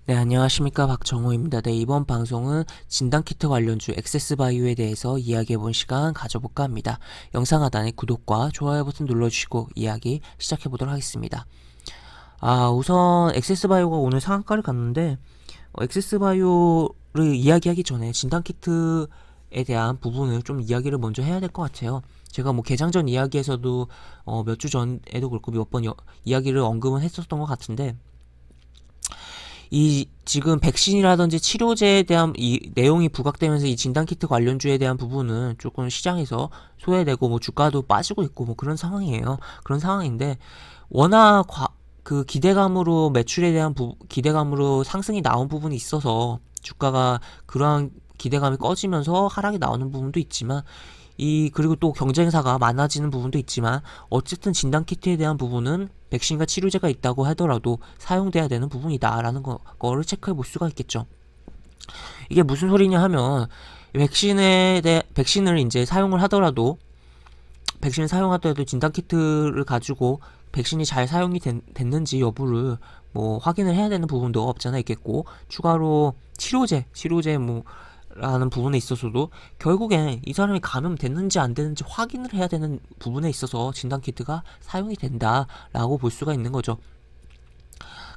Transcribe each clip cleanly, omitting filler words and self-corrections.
네, 안녕하십니까. 박정호입니다. 네, 이번 방송은 진단키트 관련주 액세스바이오에 대해서 이야기해본 시간 가져볼까 합니다. 영상 하단에 구독과 좋아요 버튼 눌러주시고 이야기 시작해보도록 하겠습니다. 우선 액세스바이오가 오늘 상한가를 갔는데 액세스바이오를 이야기하기 전에 진단키트에 대한 부분을 좀 이야기를 먼저 해야 될 것 같아요. 제가 뭐 개장 전 이야기에서도 몇 주 전에도 그렇고 몇 번 이야기를 언급은 했었던 것 같은데 이 지금 백신이라든지 치료제에 대한 이 내용이 부각되면서 이 진단키트 관련주에 대한 부분은 조금 시장에서 소외되고 뭐 주가도 빠지고 있고 뭐 그런 상황이에요. 그런 상황인데 워낙 그 기대감으로 매출에 대한 기대감으로 상승이 나온 부분이 있어서 주가가 그러한 기대감이 꺼지면서 하락이 나오는 부분도 있지만 그리고 또 경쟁사가 많아지는 부분도 있지만 어쨌든 진단키트에 대한 부분은 백신과 치료제가 있다고 하더라도 사용돼야 되는 부분이다라는 거를 체크해 볼 수가 있겠죠. 이게 무슨 소리냐 하면 백신을 이제 사용을 하더라도 백신을 사용하더라도 진단키트를 가지고 백신이 잘 사용이 됐는지 여부를 뭐 확인을 해야 되는 부분도 없잖아 있겠고 추가로 치료제 뭐 라는 부분에 있어서도 결국엔 이 사람이 감염됐는지 안 됐는지 확인을 해야 되는 부분에 있어서 진단키트가 사용이 된다라고 볼 수가 있는 거죠.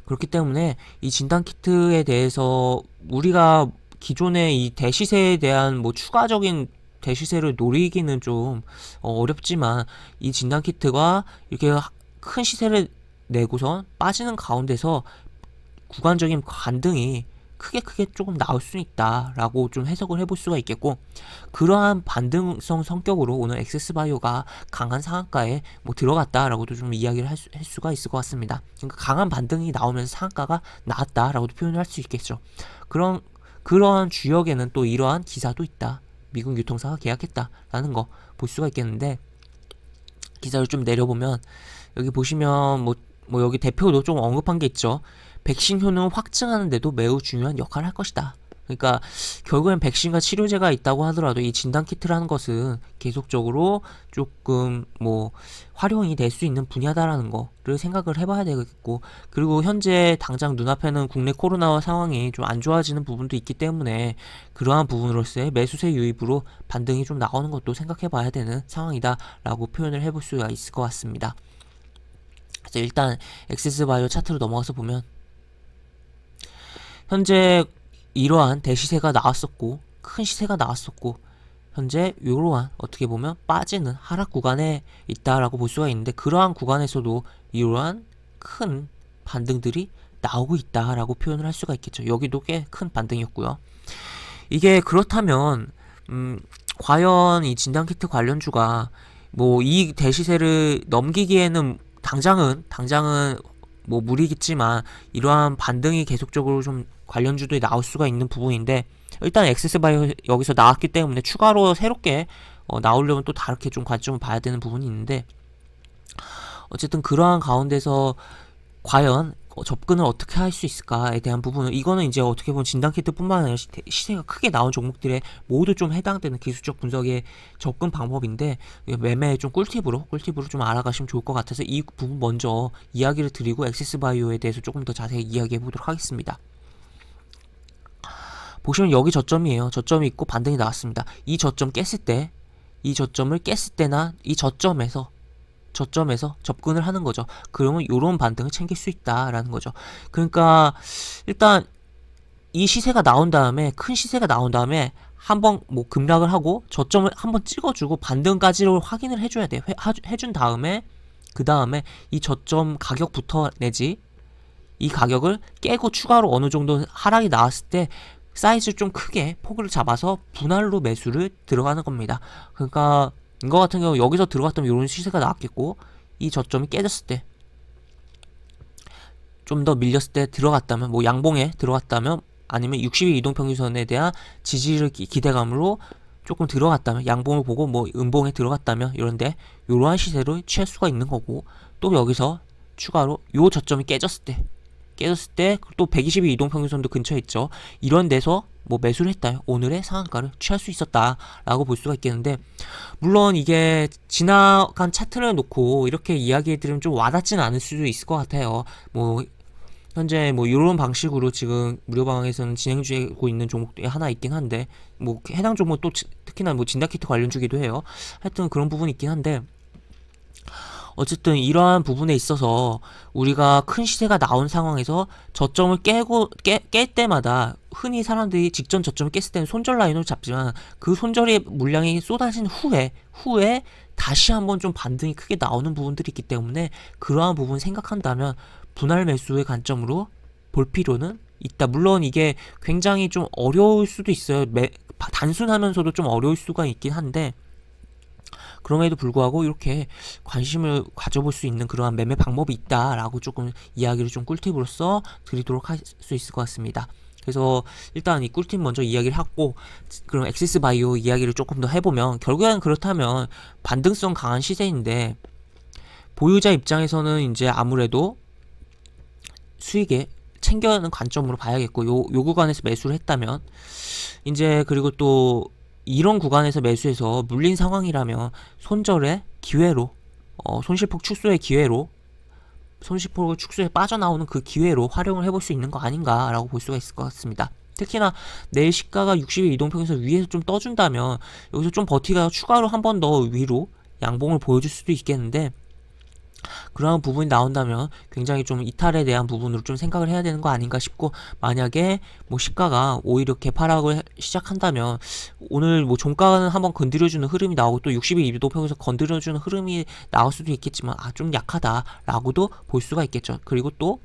그렇기 때문에 이 진단키트에 대해서 우리가 기존의 이 대시세에 대한 뭐 추가적인 대시세를 노리기는 좀 어렵지만 이 진단키트가 이렇게 큰 시세를 내고선 빠지는 가운데서 구간적인 반등이 크게 조금 나올 수 있다라고 좀 해석을 해볼 수가 있겠고 그러한 반등성 성격으로 오늘 액세스바이오가 강한 상한가에 뭐 들어갔다라고도 좀 이야기를 할 수가 있을 것 같습니다. 그러니까 강한 반등이 나오면서 상한가가 나왔다라고도 표현을 할 수 있겠죠. 그러한 주역에는 또 이러한 기사도 있다. 미국 유통사가 계약했다라는 거 볼 수가 있겠는데 기사를 좀 내려보면 여기 보시면 뭐 여기 대표도 좀 언급한 게 있죠. 백신 효능을 확증하는 데도 매우 중요한 역할을 할 것이다. 그러니까 결국엔 백신과 치료제가 있다고 하더라도 이 진단키트라는 것은 계속적으로 조금 뭐 활용이 될 수 있는 분야다라는 거를 생각을 해봐야 되겠고 그리고 현재 당장 눈앞에는 국내 코로나 상황이 좀 안 좋아지는 부분도 있기 때문에 그러한 부분으로서의 매수세 유입으로 반등이 좀 나오는 것도 생각해봐야 되는 상황이다라고 표현을 해볼 수가 있을 것 같습니다. 그래서 일단 액세스바이오 차트로 넘어가서 보면 현재 이러한 대시세가 나왔었고 큰 시세가 나왔었고 현재 이러한 어떻게 보면 빠지는 하락 구간에 있다라고 볼 수가 있는데 그러한 구간에서도 이러한 큰 반등들이 나오고 있다라고 표현을 할 수가 있겠죠. 여기도 꽤 큰 반등이었고요. 이게 그렇다면 과연 이 진단키트 관련주가 뭐 이 대시세를 넘기기에는 당장은 뭐 무리겠지만 이러한 반등이 계속적으로 좀 관련주들이 나올 수가 있는 부분인데 일단 액세스바이오 여기서 나왔기 때문에 추가로 새롭게 나오려면 또 다르게 좀 관점을 봐야 되는 부분이 있는데 어쨌든 그러한 가운데서 과연 접근을 어떻게 할 수 있을까에 대한 부분은 이거는 이제 어떻게 보면 진단키트뿐만 아니라 시세가 크게 나온 종목들에 모두 좀 해당되는 기술적 분석의 접근 방법인데 매매의 좀 꿀팁으로 좀 알아가시면 좋을 것 같아서 이 부분 먼저 이야기를 드리고 액세스바이오에 대해서 조금 더 자세히 이야기해 보도록 하겠습니다. 보시면 여기 저점이에요. 저점이 있고 반등이 나왔습니다. 이 저점을 깼을 때나 이 저점에서 접근을 하는 거죠. 그러면 요런 반등을 챙길 수 있다라는 거죠. 그러니까 일단 이 시세가 나온 다음에 큰 시세가 나온 다음에 한번 뭐 급락을 하고 저점을 한번 찍어주고 반등까지를 확인을 해줘야 돼요. 해준 다음에 그 다음에 이 저점 가격부터 내지 이 가격을 깨고 추가로 어느 정도 하락이 나왔을 때 사이즈 좀 크게 폭을 잡아서 분할로 매수를 들어가는 겁니다. 그러니까 이거 같은 경우 여기서 들어갔다면 이런 시세가 나왔겠고 이 저점이 깨졌을 때 좀 더 밀렸을 때 들어갔다면 뭐 양봉에 들어갔다면 아니면 60일 이동평균선에 대한 지지를 기대감으로 조금 들어갔다면 양봉을 보고 뭐 음봉에 들어갔다면 이런데 이러한 시세로 취할 수가 있는 거고 또 여기서 추가로 요 저점이 깨졌을 때 또 120일 이동평균선도 근처에 있죠. 이런 데서 뭐 매수를 했다. 오늘의 상한가를 취할 수 있었다라고 볼 수가 있겠는데 물론 이게 지나간 차트를 놓고 이렇게 이야기해드리면 좀 와닿지는 않을 수도 있을 것 같아요. 뭐 현재 뭐 이런 방식으로 지금 무료 방에서는 진행 중이고 있는 종목들이 하나 있긴 한데, 뭐 해당 종목 또 특히나 뭐 진단키트 관련주기도 해요. 하여튼 그런 부분이 있긴 한데, 어쨌든 이러한 부분에 있어서 우리가 큰 시세가 나온 상황에서 저점을 깰 때마다 흔히 사람들이 직전 저점을 깼을 때는 손절 라인으로 잡지만, 그 손절의 물량이 쏟아진 후에 다시 한번 좀 반등이 크게 나오는 부분들이 있기 때문에, 그러한 부분 생각한다면 분할 매수의 관점으로 볼 필요는 있다. 물론 이게 굉장히 좀 어려울 수도 있어요. 단순하면서도 좀 어려울 수가 있긴 한데, 그럼에도 불구하고 이렇게 관심을 가져볼 수 있는 그러한 매매 방법이 있다라고 조금 이야기를 좀 꿀팁으로서 드리도록 할 수 있을 것 같습니다. 그래서 일단 이 꿀팁 먼저 이야기를 하고, 그럼 엑시스 바이오 이야기를 조금 더 해보면, 결국엔 그렇다면 반등성 강한 시세인데 보유자 입장에서는 이제 아무래도 수익에 챙겨가는 관점으로 봐야겠고, 요 구간에서 매수를 했다면 이제, 그리고 또 이런 구간에서 매수해서 물린 상황이라면 손절의 기회로, 손실폭 축소의 기회로, 손실폭 축소에 빠져나오는 그 기회로 활용을 해볼 수 있는 거 아닌가라고 볼 수가 있을 것 같습니다. 특히나 내일 시가가 60일 이동평에서 위에서 좀 떠준다면 여기서 좀 버티다가 추가로 한 번 더 위로 양봉을 보여줄 수도 있겠는데, 그러한 부분이 나온다면 굉장히 좀 이탈에 대한 부분으로 좀 생각을 해야 되는 거 아닌가 싶고, 만약에 뭐 시가가 오히려 개파락을 시작한다면 오늘 뭐 종가는 한번 건드려주는 흐름이 나오고, 또 60일 이동평에서 건드려주는 흐름이 나올 수도 있겠지만, 좀 약하다라고도 볼 수가 있겠죠. 그리고 또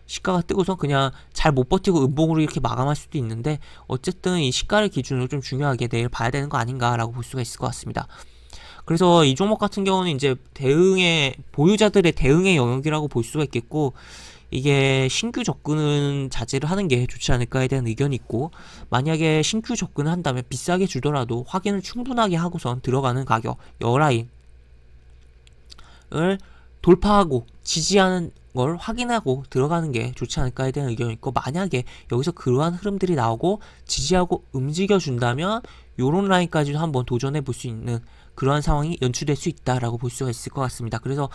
시가가 뜨고서 그냥 잘 못 버티고 음봉으로 이렇게 마감할 수도 있는데, 어쨌든 이 시가를 기준으로 좀 중요하게 내일 봐야 되는 거 아닌가라고 볼 수가 있을 것 같습니다. 그래서 이 종목 같은 경우는 이제 보유자들의 대응의 영역이라고 볼 수가 있겠고, 이게 신규 접근은 자제를 하는 게 좋지 않을까에 대한 의견이 있고, 만약에 신규 접근을 한다면 비싸게 주더라도 확인을 충분하게 하고선 들어가는 가격, 여라인을 돌파하고 지지하는 걸 확인하고 들어가는 게 좋지 않을까에 대한 의견이 있고, 만약에 여기서 그러한 흐름들이 나오고 지지하고 움직여 준다면 요런 라인까지도 한번 도전해 볼 수 있는 그러한 상황이 연출될 수 있다라고 볼 수가 있을 것 같습니다. 그래서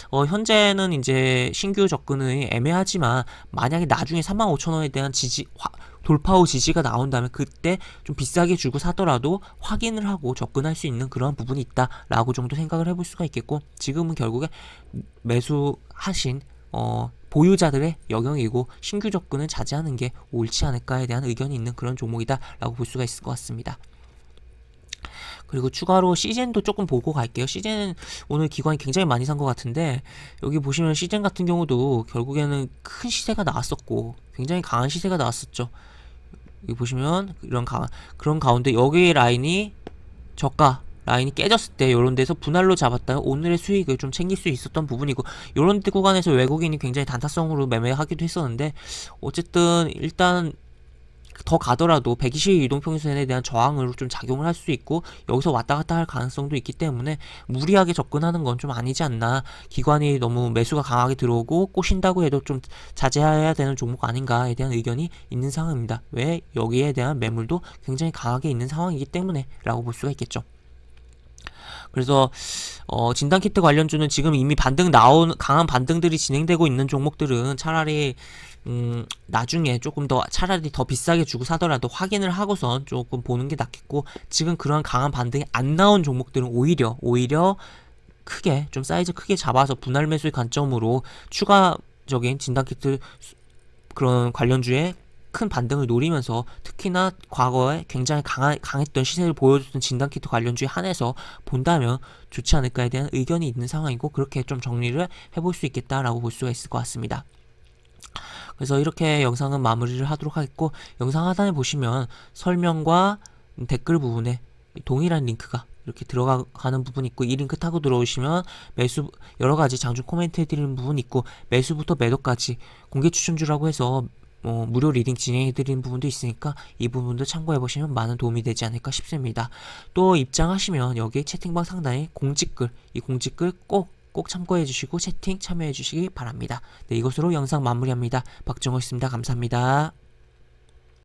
현재는 이제 신규 접근은 애매하지만, 만약에 나중에 35,000원에 대한 돌파 후 지지가 나온다면 그때 좀 비싸게 주고 사더라도 확인을 하고 접근할 수 있는 그런 부분이 있다라고 정도 생각을 해볼 수가 있겠고, 지금은 결국에 매수하신 보유자들의 영역이고, 신규 접근은 자제하는 게 옳지 않을까에 대한 의견이 있는 그런 종목이다라고 볼 수가 있을 것 같습니다. 그리고 추가로 시젠도 조금 보고 갈게요. 시젠은 오늘 기관이 굉장히 많이 산 것 같은데, 여기 보시면 시젠 같은 경우도 결국에는 큰 시세가 나왔었고 굉장히 강한 시세가 나왔었죠. 여기 보시면 그런 가운데 여기 라인이 저가 라인이 깨졌을 때 요런 데서 분할로 잡았다가 오늘의 수익을 좀 챙길 수 있었던 부분이고, 요런 구간에서 외국인이 굉장히 단타성으로 매매하기도 했었는데, 어쨌든 일단 더 가더라도 120일 이동평균선에 대한 저항으로 좀 작용을 할 수 있고, 여기서 왔다 갔다 할 가능성도 있기 때문에 무리하게 접근하는 건 좀 아니지 않나, 기관이 너무 매수가 강하게 들어오고 꼬신다고 해도 좀 자제해야 되는 종목 아닌가에 대한 의견이 있는 상황입니다. 왜? 여기에 대한 매물도 굉장히 강하게 있는 상황이기 때문에 라고 볼 수가 있겠죠. 그래서 진단키트 관련주는 지금 이미 강한 반등들이 진행되고 있는 종목들은 차라리 나중에 조금 더 차라리 더 비싸게 주고 사더라도 확인을 하고선 조금 보는 게 낫겠고, 지금 그런 강한 반등이 안 나온 종목들은 오히려 크게 좀 사이즈 크게 잡아서 분할 매수의 관점으로 추가적인 진단키트 그런 관련주의 큰 반등을 노리면서, 특히나 과거에 굉장히 강했던 시세를 보여줬던 진단키트 관련주에 한해서 본다면 좋지 않을까에 대한 의견이 있는 상황이고, 그렇게 좀 정리를 해볼 수 있겠다라고 볼 수가 있을 것 같습니다. 그래서 이렇게 영상은 마무리를 하도록 하겠고, 영상 하단에 보시면 설명과 댓글 부분에 동일한 링크가 이렇게 들어가는 부분이 있고, 이 링크 타고 들어오시면 여러가지 장중 코멘트 해드리는 부분이 있고, 매수부터 매도까지 공개 추천주라고 해서 무료 리딩 진행해드리는 부분도 있으니까 이 부분도 참고해보시면 많은 도움이 되지 않을까 싶습니다. 또 입장하시면 여기 채팅방 상단에 이 공지글 꼭 참고해주시고 채팅 참여해주시기 바랍니다. 네, 이것으로 영상 마무리합니다. 박정호였습니다. 감사합니다.